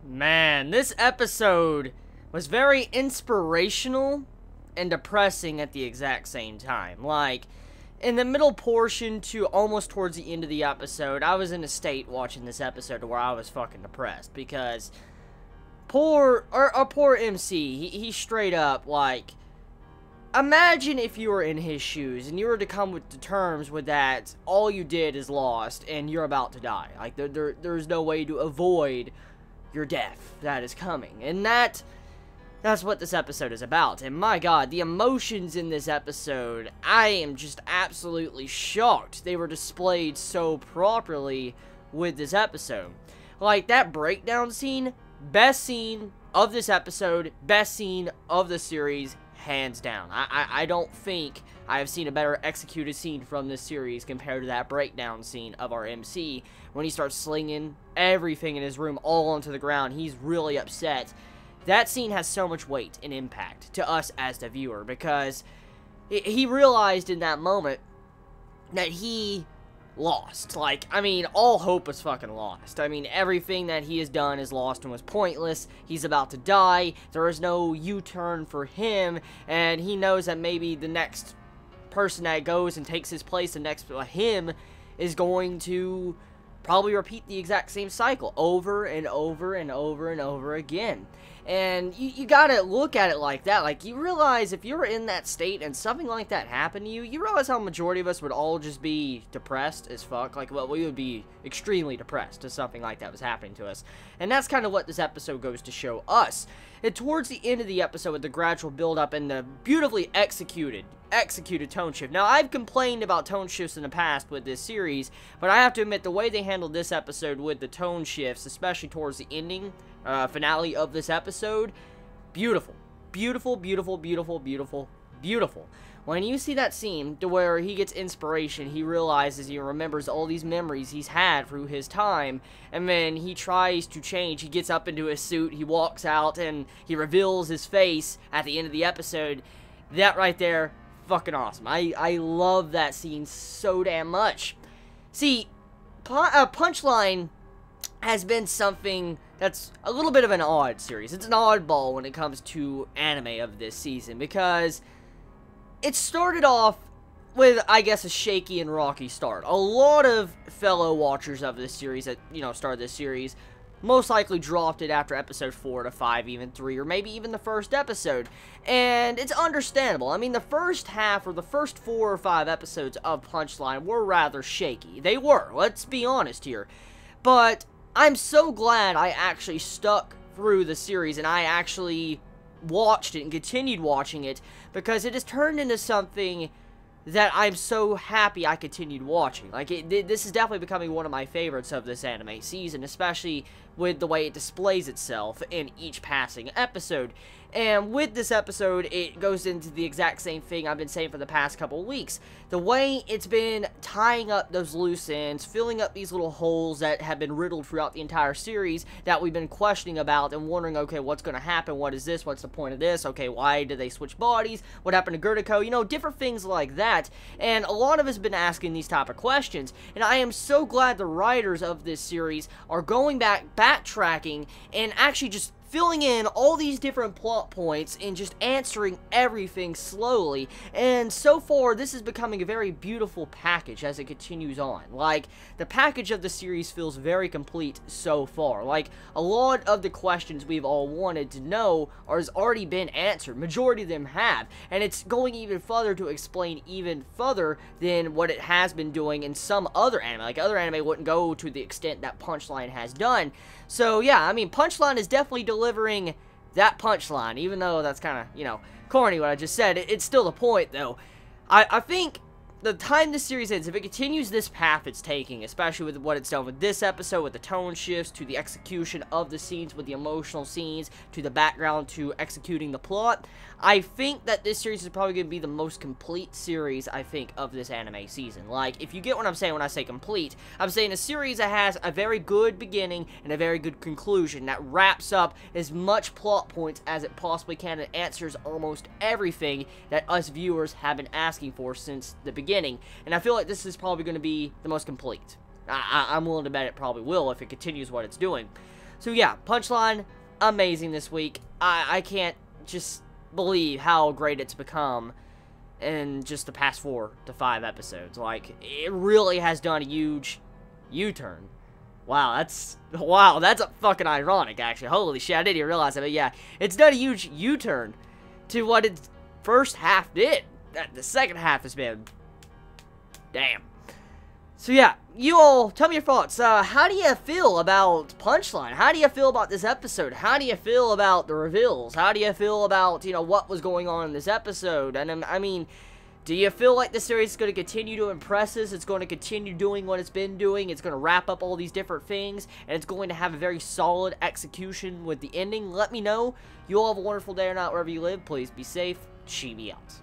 Man, this episode was very inspirational and depressing at the exact same time. Like, in the middle portion to almost towards the end of the episode, I was in a state watching this episode where I was fucking depressed because our poor MC, he straight up, like, imagine if you were in his shoes and you were to come to terms with that all you did is lost and you're about to die. Like, there's no way to avoid your death that is coming. And that's what this episode is about. And my god, the emotions in this episode, I am just absolutely shocked they were displayed so properly with this episode. Like, that breakdown scene, best scene of this episode, best scene of the series, hands down. I don't think I have seen a better executed scene from this series compared to that breakdown scene of our MC when he starts slinging everything in his room all onto the ground. He's really upset. That scene has so much weight and impact to us as the viewer because he realized in that moment that he lost. Like, I mean, all hope was fucking lost. I mean, everything that he has done is lost and was pointless. He's about to die. There is no U-turn for him, and he knows that maybe the next person that goes and takes his place, the next him, is going to probably repeat the exact same cycle over and over and over and over again. And you gotta look at it like that. Like, you realize if you were in that state and something like that happened to you, you realize how majority of us would all just be depressed as fuck. Like, well, we would be extremely depressed if something like that was happening to us. And that's kind of what this episode goes to show us. And towards the end of the episode, with the gradual build-up and the beautifully executed tone shift. Now, I've complained about tone shifts in the past with this series, but I have to admit, the way they handled this episode with the tone shifts, especially towards the ending, finale of this episode, beautiful. Beautiful, beautiful, beautiful, beautiful, beautiful. When you see that scene to where he gets inspiration, he realizes, he remembers all these memories he's had through his time, and then he tries to change. He gets up into his suit, he walks out, and he reveals his face at the end of the episode. That right there, fucking awesome. I love that scene so damn much. See, Punchline has been something that's a little bit of an odd series. It's an oddball when it comes to anime of this season, because it started off with, I guess, a shaky and rocky start. A lot of fellow watchers of this series that, started this series most likely dropped it after episode 4 to 5, even 3, or maybe even the first episode. And it's understandable. I mean, the first half, or the first 4 or 5 episodes of Punchline were rather shaky. They were, let's be honest here. But I'm so glad I actually stuck through the series, and I actually watched it and continued watching it, because it has turned into something that I'm so happy I continued watching. Like, this is definitely becoming one of my favorites of this anime season, especially with the way it displays itself in each passing episode. And with this episode, it goes into the exact same thing I've been saying for the past couple of weeks. The way it's been tying up those loose ends, filling up these little holes that have been riddled throughout the entire series that we've been questioning about and wondering, okay, what's going to happen? What is this? What's the point of this? Okay, why did they switch bodies? What happened to Gurtiko? Different things like that. And a lot of us have been asking these type of questions. And I am so glad the writers of this series are going back, backtracking, and actually just filling in all these different plot points and just answering everything slowly. And so far, this is becoming a very beautiful package as it continues on. Like, the package of the series feels very complete so far. Like, a lot of the questions we've all wanted to know has already been answered. Majority of them have. And it's going even further to explain even further than what it has been doing in some other anime. Like, other anime wouldn't go to the extent that Punchline has done. So, yeah, I mean, Punchline is definitely delivering that punchline, even though that's kind of, corny what I just said. It's still the point, though. I think the time this series ends, if it continues this path it's taking, especially with what it's done with this episode, with the tone shifts, to the execution of the scenes, with the emotional scenes, to the background, to executing the plot, I think that this series is probably going to be the most complete series, I think, of this anime season. Like, if you get what I'm saying when I say complete, I'm saying a series that has a very good beginning and a very good conclusion, that wraps up as much plot points as it possibly can and answers almost everything that us viewers have been asking for since the beginning. And I feel like this is probably going to be the most complete. I'm willing to bet it probably will if it continues what it's doing. So yeah, Punchline, amazing this week. I can't just believe how great it's become in just the past 4 to 5 episodes. Like, it really has done a huge U-turn. Wow, that's a fucking ironic, actually. Holy shit, I didn't even realize that, but yeah, it's done a huge U-turn to what its first half did. The second half has been, damn. So yeah, you all, tell me your thoughts. How do you feel about Punchline? How do you feel about this episode? How do you feel about the reveals? How do you feel about, you know, what was going on in this episode? And I mean, do you feel like the series is going to continue to impress us? It's going to continue doing what it's been doing. It's going to wrap up all these different things. And it's going to have a very solid execution with the ending. Let me know. You all have a wonderful day or night wherever you live. Please be safe. Chibi out.